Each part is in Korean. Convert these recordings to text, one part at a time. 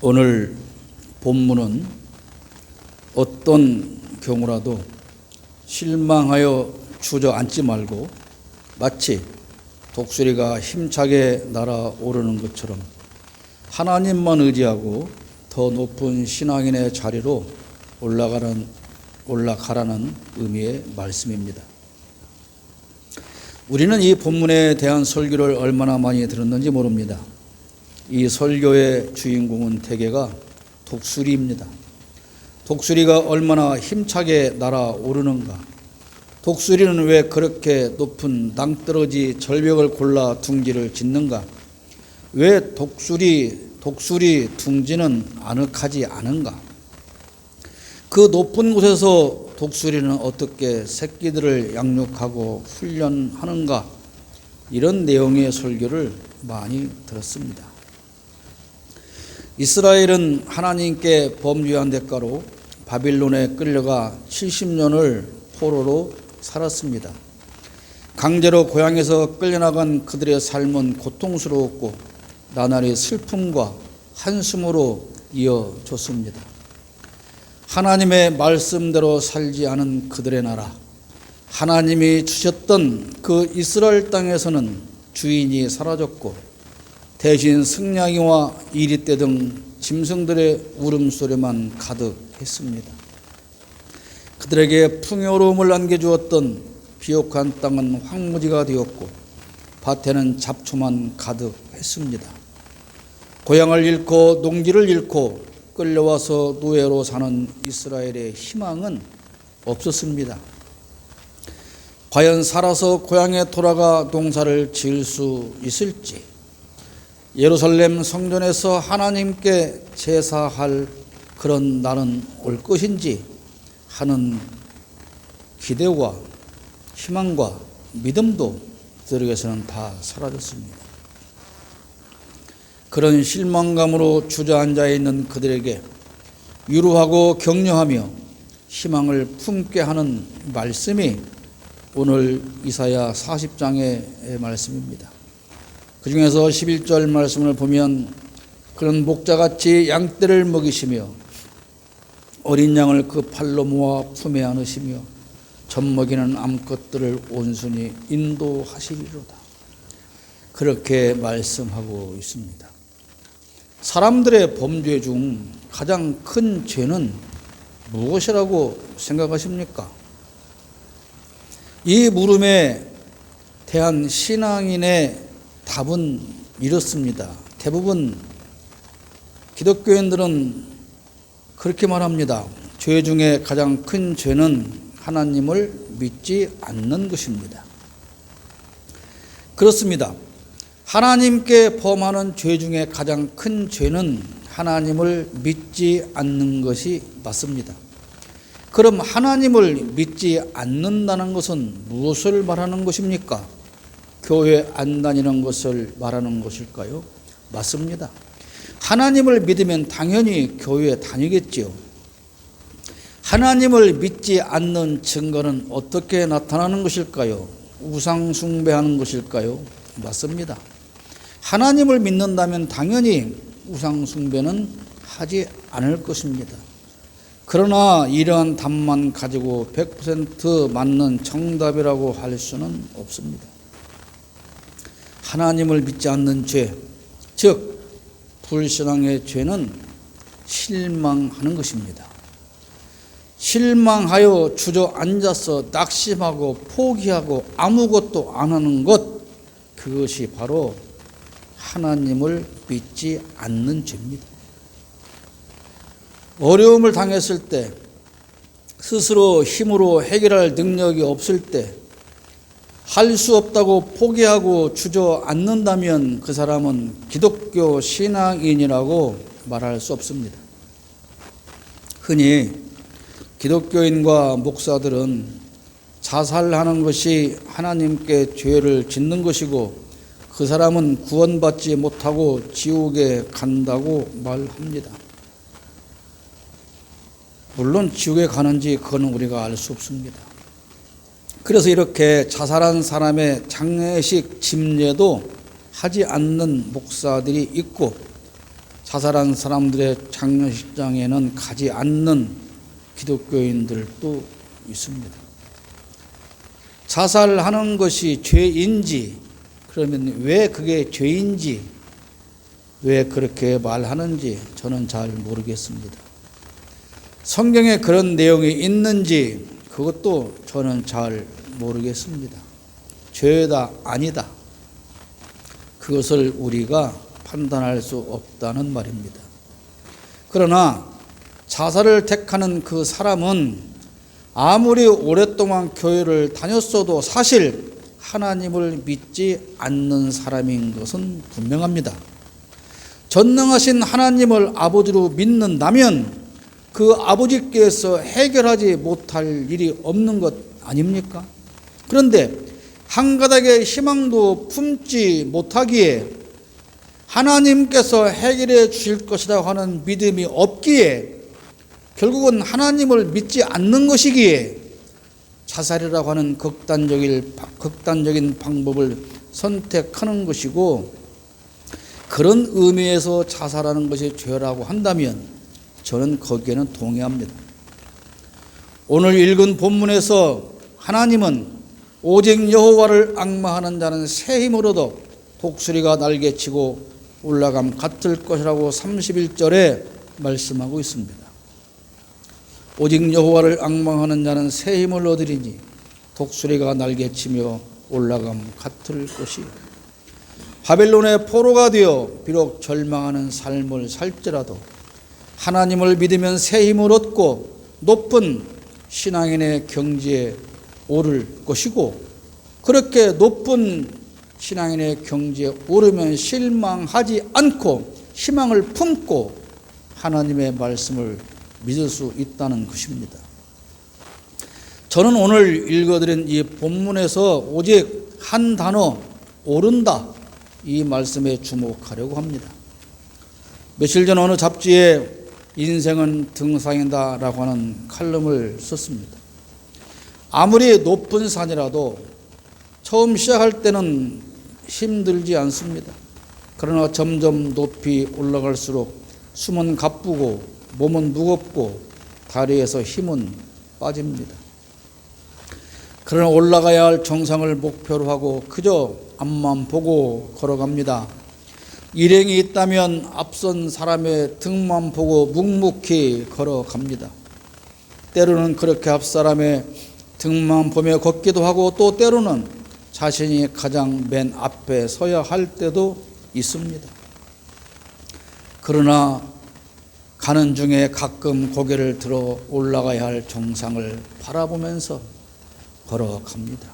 오늘 본문은 어떤 경우라도 실망하여 주저앉지 말고 마치 독수리가 힘차게 날아오르는 것처럼 하나님만 의지하고 더 높은 신앙인의 자리로 올라가라는 의미의 말씀입니다. 우리는 이 본문에 대한 설교를 얼마나 많이 들었는지 모릅니다. 이 설교의 주인공은 대개가 독수리입니다. 독수리가 얼마나 힘차게 날아오르는가, 독수리는 왜 그렇게 높은 낭떠러지 절벽을 골라 둥지를 짓는가, 왜 독수리 둥지는 아늑하지 않은가, 그 높은 곳에서 독수리는 어떻게 새끼들을 양육하고 훈련하는가, 이런 내용의 설교를 많이 들었습니다. 이스라엘은 하나님께 범죄한 대가로 바빌론에 끌려가 70년을 포로로 살았습니다. 강제로 고향에서 끌려나간 그들의 삶은 고통스러웠고 나날이 슬픔과 한숨으로 이어졌습니다. 하나님의 말씀대로 살지 않은 그들의 나라, 하나님이 주셨던 그 이스라엘 땅에서는 주인이 사라졌고 대신 승냥이와 이리떼 등 짐승들의 울음소리만 가득했습니다. 그들에게 풍요로움을 안겨주었던 비옥한 땅은 황무지가 되었고 밭에는 잡초만 가득했습니다. 고향을 잃고 농지를 잃고 끌려와서 노예로 사는 이스라엘의 희망은 없었습니다. 과연 살아서 고향에 돌아가 농사를 지을 수 있을지, 예루살렘 성전에서 하나님께 제사할 그런 날은 올 것인지 하는 기대와 희망과 믿음도 그들에게서는 다 사라졌습니다. 그런 실망감으로 주저앉아 있는 그들에게 위로하고 격려하며 희망을 품게 하는 말씀이 오늘 이사야 40장의 말씀입니다. 그 중에서 11절 말씀을 보면, 그런 목자같이 양떼를 먹이시며 어린 양을 그 팔로 모아 품에 안으시며 젖먹이는 암컷들을 온순히 인도하시리로다, 그렇게 말씀하고 있습니다. 사람들의 범죄 중 가장 큰 죄는 무엇이라고 생각하십니까? 이 물음에 대한 신앙인의 답은 이렇습니다. 대부분 기독교인들은 그렇게 말합니다. 죄 중에 가장 큰 죄는 하나님을 믿지 않는 것입니다. 그렇습니다. 하나님께 범하는 죄 중에 가장 큰 죄는 하나님을 믿지 않는 것이 맞습니다. 그럼 하나님을 믿지 않는다는 것은 무엇을 말하는 것입니까? 교회 안 다니는 것을 말하는 것일까요? 맞습니다. 하나님을 믿으면 당연히 교회에 다니겠지요. 하나님을 믿지 않는 증거는 어떻게 나타나는 것일까요? 우상 숭배하는 것일까요? 맞습니다. 하나님을 믿는다면 당연히 우상 숭배는 하지 않을 것입니다. 그러나 이러한 답만 가지고 100% 맞는 정답이라고 할 수는 없습니다. 하나님을 믿지 않는 죄, 즉 불신앙의 죄는 실망하는 것입니다. 실망하여 주저앉아서 낙심하고 포기하고 아무것도 안 하는 것, 그것이 바로 하나님을 믿지 않는 죄입니다. 어려움을 당했을 때, 스스로 힘으로 해결할 능력이 없을 때, 할 수 없다고 포기하고 주저앉는다면 그 사람은 기독교 신앙인이라고 말할 수 없습니다. 흔히 기독교인과 목사들은 자살하는 것이 하나님께 죄를 짓는 것이고 그 사람은 구원받지 못하고 지옥에 간다고 말합니다. 물론 지옥에 가는지 그건 우리가 알 수 없습니다. 그래서 이렇게 자살한 사람의 장례식 집례도 하지 않는 목사들이 있고 자살한 사람들의 장례식장에는 가지 않는 기독교인들도 있습니다. 자살하는 것이 죄인지, 그러면 왜 그게 죄인지, 왜 그렇게 말하는지 저는 잘 모르겠습니다. 성경에 그런 내용이 있는지 그것도 저는 잘 모르겠습니다. 죄다 아니다, 그것을 우리가 판단할 수 없다는 말입니다. 그러나 자살을 택하는 그 사람은 아무리 오랫동안 교회를 다녔어도 사실 하나님을 믿지 않는 사람인 것은 분명합니다. 전능하신 하나님을 아버지로 믿는다면 그 아버지께서 해결하지 못할 일이 없는 것 아닙니까? 그런데 한 가닥의 희망도 품지 못하기에, 하나님께서 해결해 주실 것이라고 하는 믿음이 없기에, 결국은 하나님을 믿지 않는 것이기에 자살이라고 하는 극단적인 방법을 선택하는 것이고, 그런 의미에서 자살하는 것이 죄라고 한다면 저는 거기에는 동의합니다. 오늘 읽은 본문에서 하나님은 오직 여호와를 앙망하는 자는 새 힘을 얻어 독수리가 날개치고 올라감 같을 것이라고 31절에 말씀하고 있습니다. 오직 여호와를 앙망하는 자는 새 힘을 얻으리니 독수리가 날개치며 올라감 같을 것이. 바벨론의 포로가 되어 비록 절망하는 삶을 살지라도 하나님을 믿으면 새 힘을 얻고 높은 신앙인의 경지에 오를 것이고, 그렇게 높은 신앙인의 경지에 오르면 실망하지 않고 희망을 품고 하나님의 말씀을 믿을 수 있다는 것입니다. 저는 오늘 읽어드린 이 본문에서 오직 한 단어, 오른다, 이 말씀에 주목하려고 합니다. 며칠 전 어느 잡지에 인생은 등산이다 라고 하는 칼럼을 썼습니다. 아무리 높은 산이라도 처음 시작할 때는 힘들지 않습니다. 그러나 점점 높이 올라갈수록 숨은 가쁘고 몸은 무겁고 다리에서 힘은 빠집니다. 그러나 올라가야 할 정상을 목표로 하고 그저 앞만 보고 걸어갑니다. 일행이 있다면 앞선 사람의 등만 보고 묵묵히 걸어갑니다. 때로는 그렇게 앞 사람의 등만 보며 걷기도 하고, 또 때로는 자신이 가장 맨 앞에 서야 할 때도 있습니다. 그러나 가는 중에 가끔 고개를 들어 올라가야 할 정상을 바라보면서 걸어갑니다.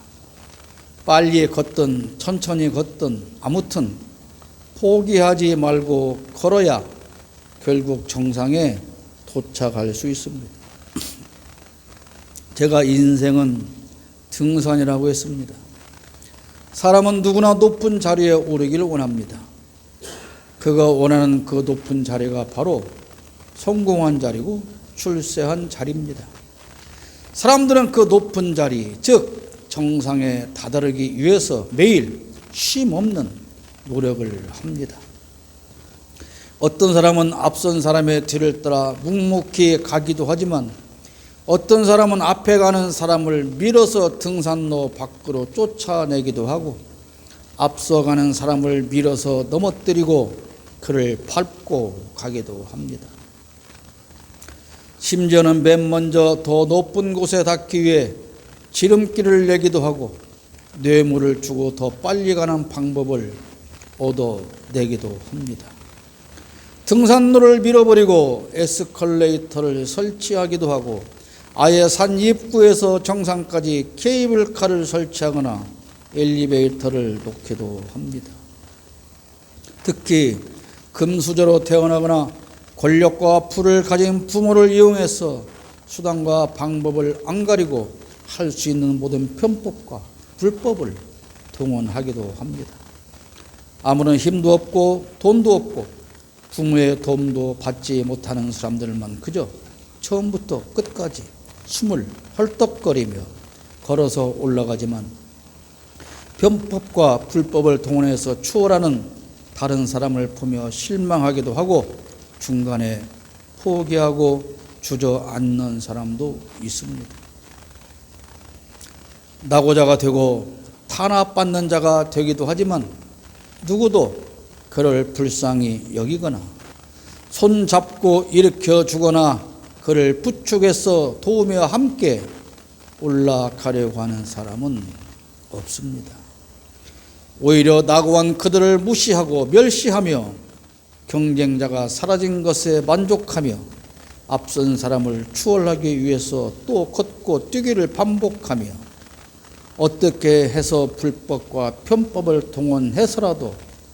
빨리 걷든 천천히 걷든 아무튼 포기하지 말고 걸어야 결국 정상에 도착할 수 있습니다. 제가 인생은 등산이라고 했습니다. 사람은 누구나 높은 자리에 오르기를 원합니다. 그가 원하는 그 높은 자리가 바로 성공한 자리고 출세한 자리입니다. 사람들은 그 높은 자리, 즉 정상에 다다르기 위해서 매일 쉼없는 노력을 합니다. 어떤 사람은 앞선 사람의 뒤를 따라 묵묵히 가기도 하지만, 어떤 사람은 앞에 가는 사람을 밀어서 등산로 밖으로 쫓아내기도 하고, 앞서가는 사람을 밀어서 넘어뜨리고 그를 밟고 가기도 합니다. 심지어는 맨 먼저 더 높은 곳에 닿기 위해 지름길을 내기도 하고 뇌물을 주고 더 빨리 가는 방법을 얻어내기도 합니다. 등산로를 밀어버리고 에스컬레이터를 설치하기도 하고, 아예 산 입구에서 정상까지 케이블카를 설치하거나 엘리베이터를 놓기도 합니다. 특히 금수저로 태어나거나 권력과 부를 가진 부모를 이용해서 수단과 방법을 안 가리고 할 수 있는 모든 편법과 불법을 동원하기도 합니다. 아무런 힘도 없고 돈도 없고 부모의 도움도 받지 못하는 사람들만 그저 처음부터 끝까지 숨을 헐떡거리며 걸어서 올라가지만 편법과 불법을 동원해서 추월하는 다른 사람을 보며 실망하기도 하고 중간에 포기하고 주저앉는 사람도 있습니다. 낙오자가 되고 탄압받는 자가 되기도 하지만 누구도 그를 불쌍히 여기거나 손잡고 일으켜 주거나 그를 부축해서 도우며 함께 올라가려고 하는 사람은 없습니다. 오히려 낙오한 그들을 무시하고 멸시하며 경쟁자가 사라진 것에 만족하며 앞선 사람을 추월하기 위해서 또 걷고 뛰기를 반복하며 어떻게 해서 불법과 편법을 동원해서라도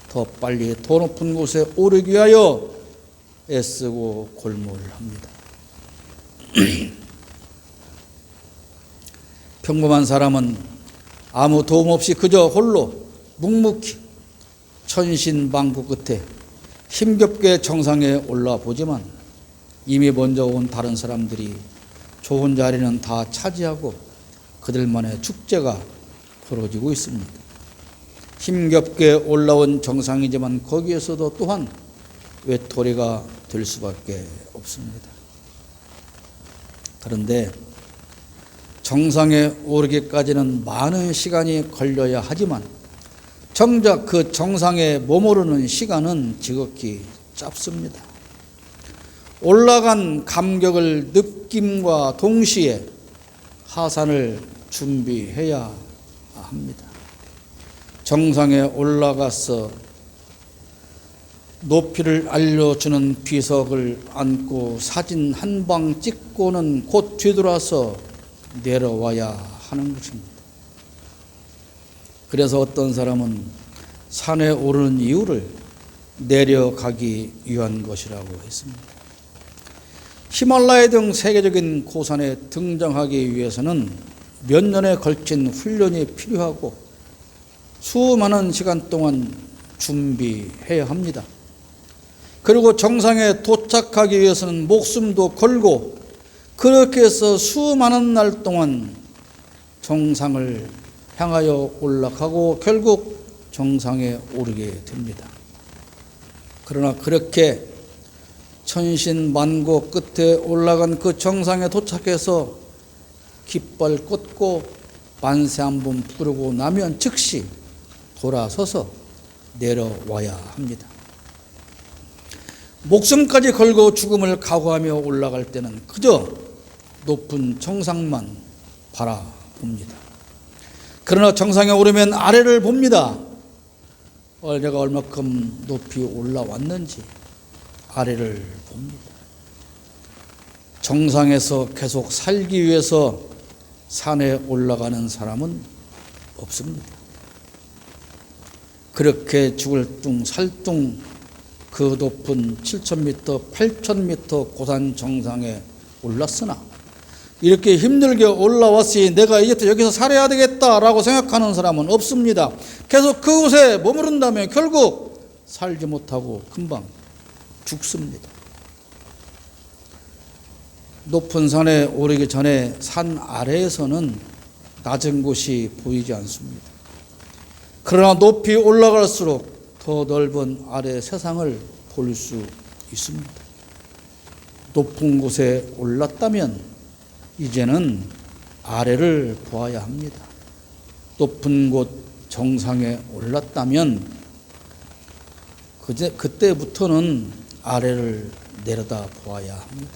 더 빨리 더 높은 곳에 오르기 위하여 애쓰고 골몰합니다. 평범한 사람은 아무 도움 없이 그저 홀로 묵묵히 천신만고 끝에 힘겹게 정상에 올라보지만 이미 먼저 온 다른 사람들이 좋은 자리는 다 차지하고 그들만의 축제가 벌어지고 있습니다. 힘겹게 올라온 정상이지만 거기에서도 또한 외톨이가 될 수밖에 없습니다. 그런데 정상에 오르기까지는 많은 시간이 걸려야 하지만 정작 그 정상에 머무르는 시간은 지극히 짧습니다. 올라간 감격을 느낌과 동시에 하산을 준비해야 합니다. 정상에 올라가서 높이를 알려주는 비석을 안고 사진 한 방 찍고는 곧 뒤돌아서 내려와야 하는 것입니다. 그래서 어떤 사람은 산에 오르는 이유를 내려가기 위한 것이라고 했습니다. 히말라야 등 세계적인 고산에 등장하기 위해서는 몇 년에 걸친 훈련이 필요하고 수많은 시간 동안 준비해야 합니다. 그리고 정상에 도착하기 위해서는 목숨도 걸고 그렇게 해서 수많은 날 동안 정상을 향하여 올라가고 결국 정상에 오르게 됩니다. 그러나 그렇게 천신만고 끝에 올라간 그 정상에 도착해서 깃발 꽂고 만세 한번 부르고 나면 즉시 돌아서서 내려와야 합니다. 목숨까지 걸고 죽음을 각오하며 올라갈 때는 그저 높은 정상만 바라봅니다. 그러나 정상에 오르면 아래를 봅니다. 내가 얼마큼 높이 올라왔는지 아래를 봅니다. 정상에서 계속 살기 위해서 산에 올라가는 사람은 없습니다. 그렇게 죽을 둥 살둥 그 높은 7,000m, 8,000m 고산 정상에 올랐으나 이렇게 힘들게 올라왔으니 내가 이제 여기서 살아야 되겠다라고 생각하는 사람은 없습니다. 계속 그곳에 머무른다면 결국 살지 못하고 금방 죽습니다. 높은 산에 오르기 전에 산 아래에서는 낮은 곳이 보이지 않습니다. 그러나 높이 올라갈수록 더 넓은 아래 세상을 볼 수 있습니다. 높은 곳에 올랐다면 이제는 아래를 보아야 합니다. 높은 곳 정상에 올랐다면 그때부터는 아래를 내려다 보아야 합니다.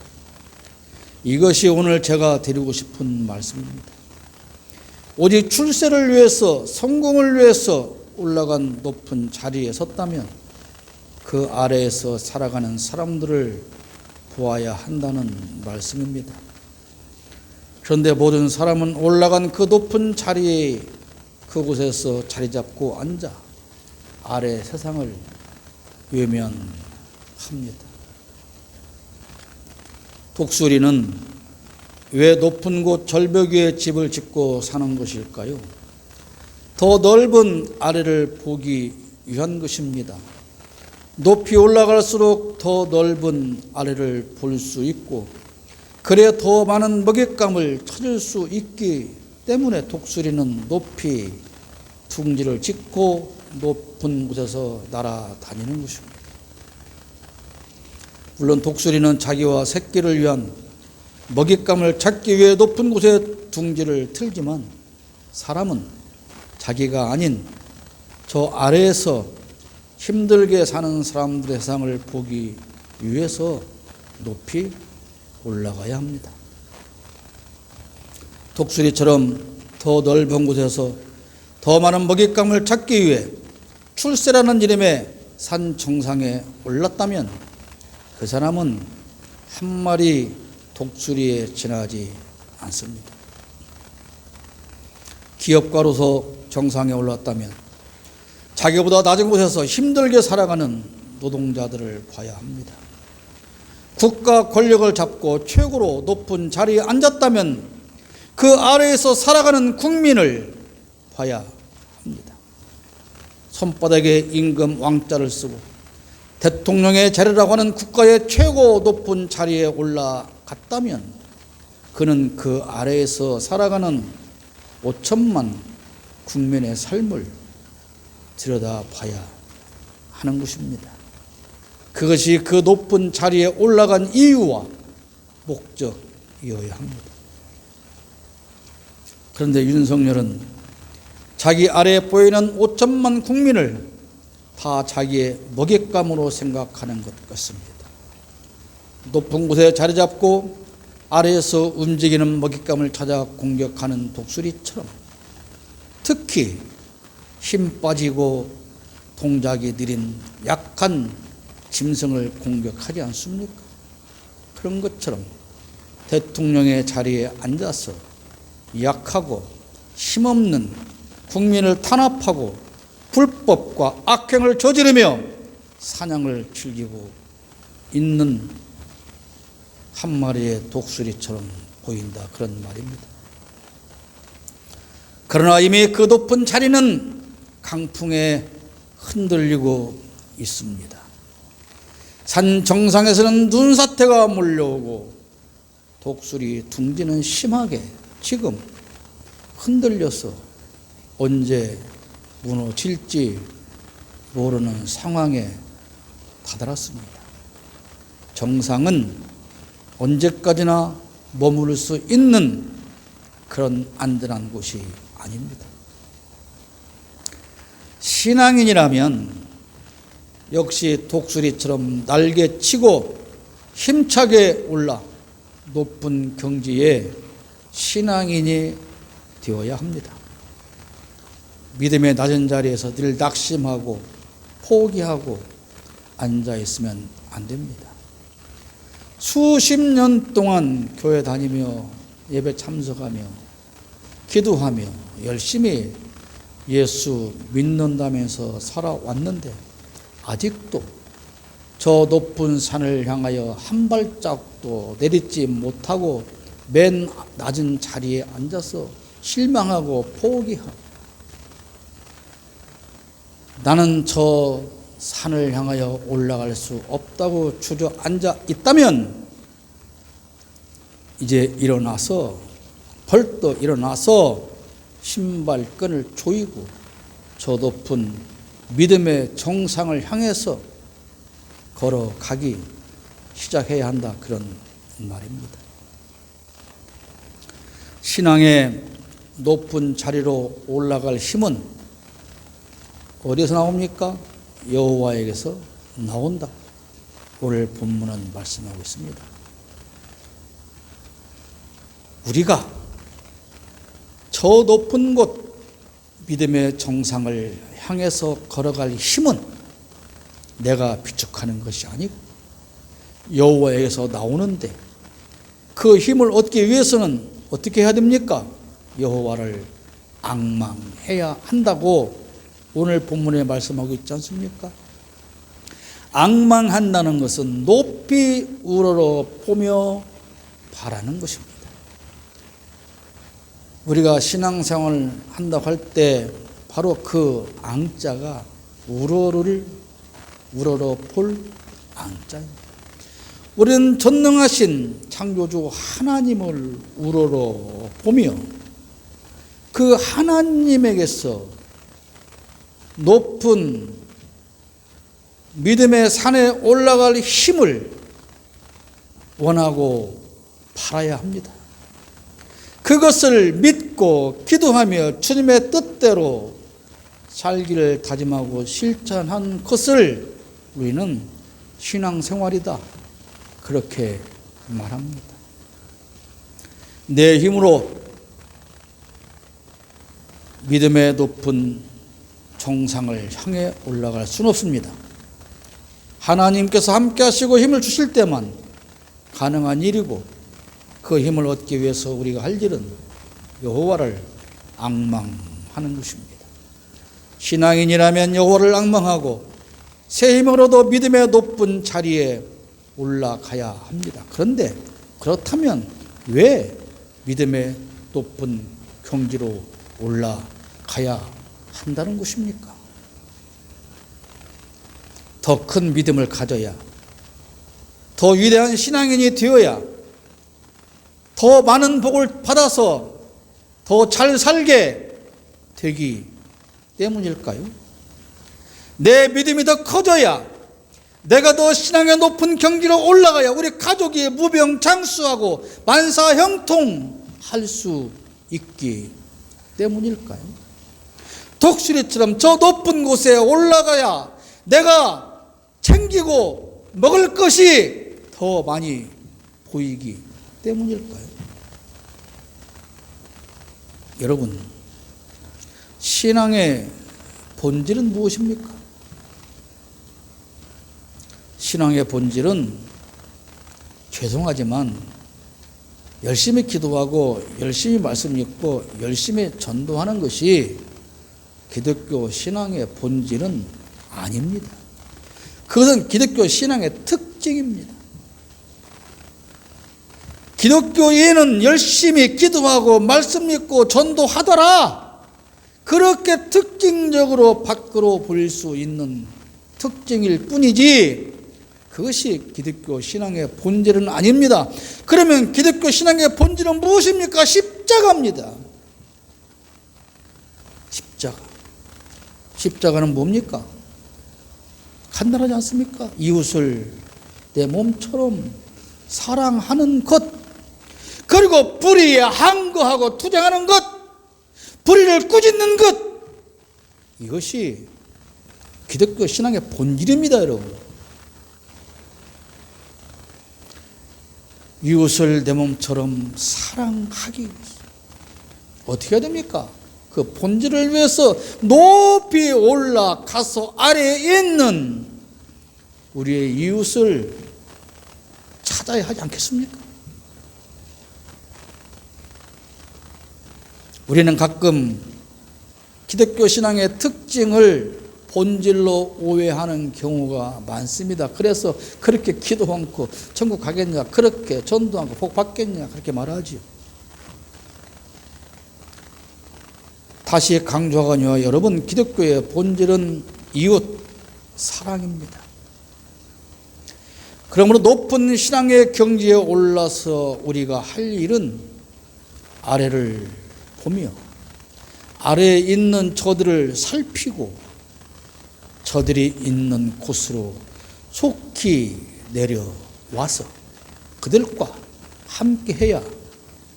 이것이 오늘 제가 드리고 싶은 말씀입니다. 오직 출세를 위해서, 성공을 위해서 올라간 높은 자리에 섰다면 그 아래에서 살아가는 사람들을 보아야 한다는 말씀입니다. 그런데 모든 사람은 올라간 그 높은 자리에 그곳에서 자리 잡고 앉아 아래 세상을 외면합니다. 독수리는 왜 높은 곳 절벽 위에 집을 짓고 사는 것일까요? 더 넓은 아래를 보기 위한 것입니다. 높이 올라갈수록 더 넓은 아래를 볼 수 있고 그래야 더 많은 먹잇감을 찾을 수 있기 때문에 독수리는 높이 둥지를 짓고 높은 곳에서 날아다니는 것입니다. 물론 독수리는 자기와 새끼를 위한 먹잇감을 찾기 위해 높은 곳에 둥지를 틀지만 사람은 자기가 아닌 저 아래에서 힘들게 사는 사람들의 세상을 보기 위해서 높이 올라가야 합니다. 독수리처럼 더 넓은 곳에서 더 많은 먹잇감을 찾기 위해 출세라는 이름의 산 정상에 올랐다면 그 사람은 한 마리 독수리에 지나지 않습니다. 기업가로서 정상에 올랐다면 자기보다 낮은 곳에서 힘들게 살아가는 노동자들을 봐야 합니다. 국가 권력을 잡고 최고로 높은 자리에 앉았다면 그 아래에서 살아가는 국민을 봐야 합니다. 손바닥에 임금 왕자를 쓰고 대통령의 자리라고 하는 국가의 최고 높은 자리에 올라갔다면 그는 그 아래에서 살아가는 5천만 국민의 삶을 들여다봐야 하는 것입니다. 그것이 그 높은 자리에 올라간 이유와 목적이어야 합니다. 그런데 윤석열은 자기 아래에 보이는 5천만 국민을 다 자기의 먹잇감으로 생각하는 것 같습니다. 높은 곳에 자리 잡고 아래에서 움직이는 먹잇감을 찾아 공격하는 독수리처럼 특히 힘 빠지고 동작이 느린 약한 짐승을 공격하지 않습니까? 그런 것처럼 대통령의 자리에 앉아서 약하고 힘없는 국민을 탄압하고 불법과 악행을 저지르며 사냥을 즐기고 있는 한 마리의 독수리처럼 보인다, 그런 말입니다. 그러나 이미 그 높은 자리는 강풍에 흔들리고 있습니다. 산 정상에서는 눈사태가 몰려오고 독수리 둥지는 심하게 지금 흔들려서 언제 무너질지 모르는 상황에 다다랐습니다. 정상은 언제까지나 머무를 수 있는 그런 안전한 곳이 아닙니다. 신앙인이라면 역시 독수리처럼 날개치고 힘차게 올라 높은 경지에 신앙인이 되어야 합니다. 믿음의 낮은 자리에서 늘 낙심하고 포기하고 앉아있으면 안 됩니다. 수십 년 동안 교회 다니며 예배 참석하며 기도하며 열심히 예수 믿는다면서 살아왔는데 아직도 저 높은 산을 향하여 한 발짝도 내딛지 못하고 맨 낮은 자리에 앉아서 실망하고 포기하고 나는 저 산을 향하여 올라갈 수 없다고 주저앉아 있다면 이제 일어나서 벌떡 일어나서 신발끈을 조이고 저 높은 믿음의 정상을 향해서 걸어가기 시작해야 한다, 그런 말입니다. 신앙의 높은 자리로 올라갈 힘은 어디서 나옵니까? 여호와에게서 나온다. 오늘 본문은 말씀하고 있습니다. 우리가 저 높은 곳 믿음의 정상을 향해서 걸어갈 힘은 내가 비축하는 것이 아니고 여호와에게서 나오는데 그 힘을 얻기 위해서는 어떻게 해야 됩니까? 여호와를 앙망해야 한다고 오늘 본문에 말씀하고 있지 않습니까? 앙망한다는 것은 높이 우러러 보며 바라는 것입니다. 우리가 신앙생활을 한다고 할 때 바로 그 앙자가 우러러 볼 앙자입니다. 우리는 전능하신 창조주 하나님을 우러러 보며 그 하나님에게서 높은 믿음의 산에 올라갈 힘을 원하고 바라야 합니다. 그것을 믿고 기도하며 주님의 뜻대로 살기를 다짐하고 실천한 것을 우리는 신앙생활이다, 그렇게 말합니다. 내 힘으로 믿음의 높은 정상을 향해 올라갈 수는 없습니다. 하나님께서 함께 하시고 힘을 주실 때만 가능한 일이고, 그 힘을 얻기 위해서 우리가 할 일은 여호와를 앙망하는 것입니다. 신앙인이라면 여호와를 앙망하고 새 힘을 얻어 믿음의 높은 자리에 올라가야 합니다. 그런데 그렇다면 왜 믿음의 높은 경지로 올라가야 한다는 것입니까? 더 큰 믿음을 가져야, 더 위대한 신앙인이 되어야, 더 많은 복을 받아서 더 잘 살게 되기 때문일까요? 내 믿음이 더 커져야, 내가 더 신앙의 높은 경지로 올라가야 우리 가족이 무병장수하고 만사형통할 수 있기 때문일까요? 독수리처럼 저 높은 곳에 올라가야 내가 챙기고 먹을 것이 더 많이 보이기 때문일까요? 여러분, 신앙의 본질은 무엇입니까? 신앙의 본질은, 죄송하지만 열심히 기도하고 열심히 말씀 읽고 열심히 전도하는 것이 기독교 신앙의 본질은 아닙니다. 그것은 기독교 신앙의 특징입니다. 기독교인은 열심히 기도하고 말씀 읽고 전도하더라, 그렇게 특징적으로 밖으로 보일 수 있는 특징일 뿐이지, 그것이 기독교 신앙의 본질은 아닙니다. 그러면 기독교 신앙의 본질은 무엇입니까? 십자가입니다. 십자가. 십자가는 뭡니까? 간단하지 않습니까? 이웃을 내 몸처럼 사랑하는 것, 그리고 불의에 항거하고 투쟁하는 것, 불의를 꾸짖는 것, 이것이 기독교 신앙의 본질입니다, 여러분. 이웃을 내 몸처럼 사랑하기 어떻게 해야 됩니까? 그 본질을 위해서 높이 올라가서 아래에 있는 우리의 이웃을 찾아야 하지 않겠습니까? 우리는 가끔 기독교 신앙의 특징을 본질로 오해하는 경우가 많습니다. 그래서 그렇게 기도 않고 천국 가겠냐, 그렇게 전도 않고 복 받겠냐, 그렇게 말하지요. 다시 강조하거니와 여러분, 기독교의 본질은 이웃 사랑입니다. 그러므로 높은 신앙의 경지에 올라서 우리가 할 일은 아래를 보며 아래에 있는 저들을 살피고 저들이 있는 곳으로 속히 내려와서 그들과 함께 해야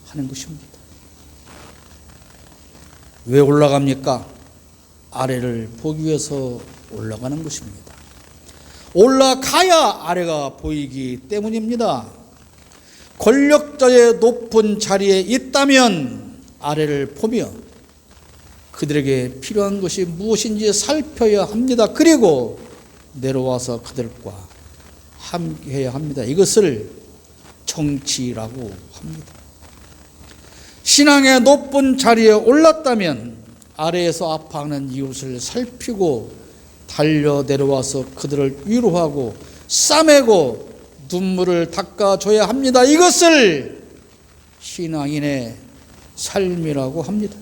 하는 것입니다. 왜 올라갑니까? 아래를 보기 위해서 올라가는 것입니다. 올라가야 아래가 보이기 때문입니다. 권력자의 높은 자리에 있다면 아래를 보며 그들에게 필요한 것이 무엇인지 살펴야 합니다. 그리고 내려와서 그들과 함께해야 합니다. 이것을 정치라고 합니다. 신앙의 높은 자리에 올랐다면 아래에서 아파하는 이웃을 살피고 달려 내려와서 그들을 위로하고 싸매고 눈물을 닦아줘야 합니다. 이것을 신앙인의 삶이라고 합니다.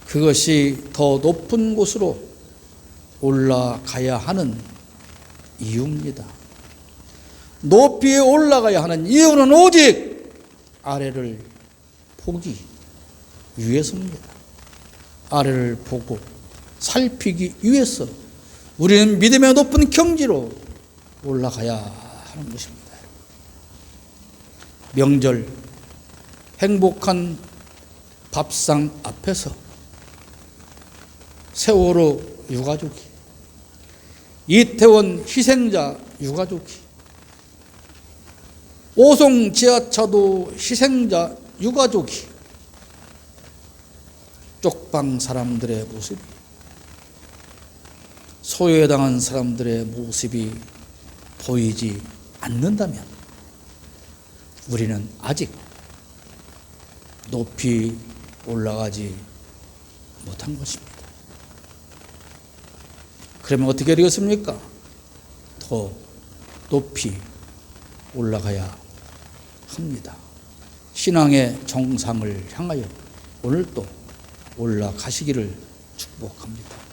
그것이 더 높은 곳으로 올라가야 하는 이유입니다. 높이 올라가야 하는 이유는 오직 아래를 보기 위해서입니다. 아래를 보고 살피기 위해서 우리는 믿음의 높은 경지로 올라가야 하는 것입니다. 명절 행복한 밥상 앞에서 세월호 유가족이, 이태원 희생자 유가족이, 오송 지하차도 희생자 유가족이, 쪽방 사람들의 모습이, 소외당한 사람들의 모습이 보이지 않는다면 우리는 아직 높이 올라가지 못한 것입니다. 그러면 어떻게 되겠습니까? 더 높이 올라가야 합니다. 신앙의 정상을 향하여 오늘도 올라가시기를 축복합니다.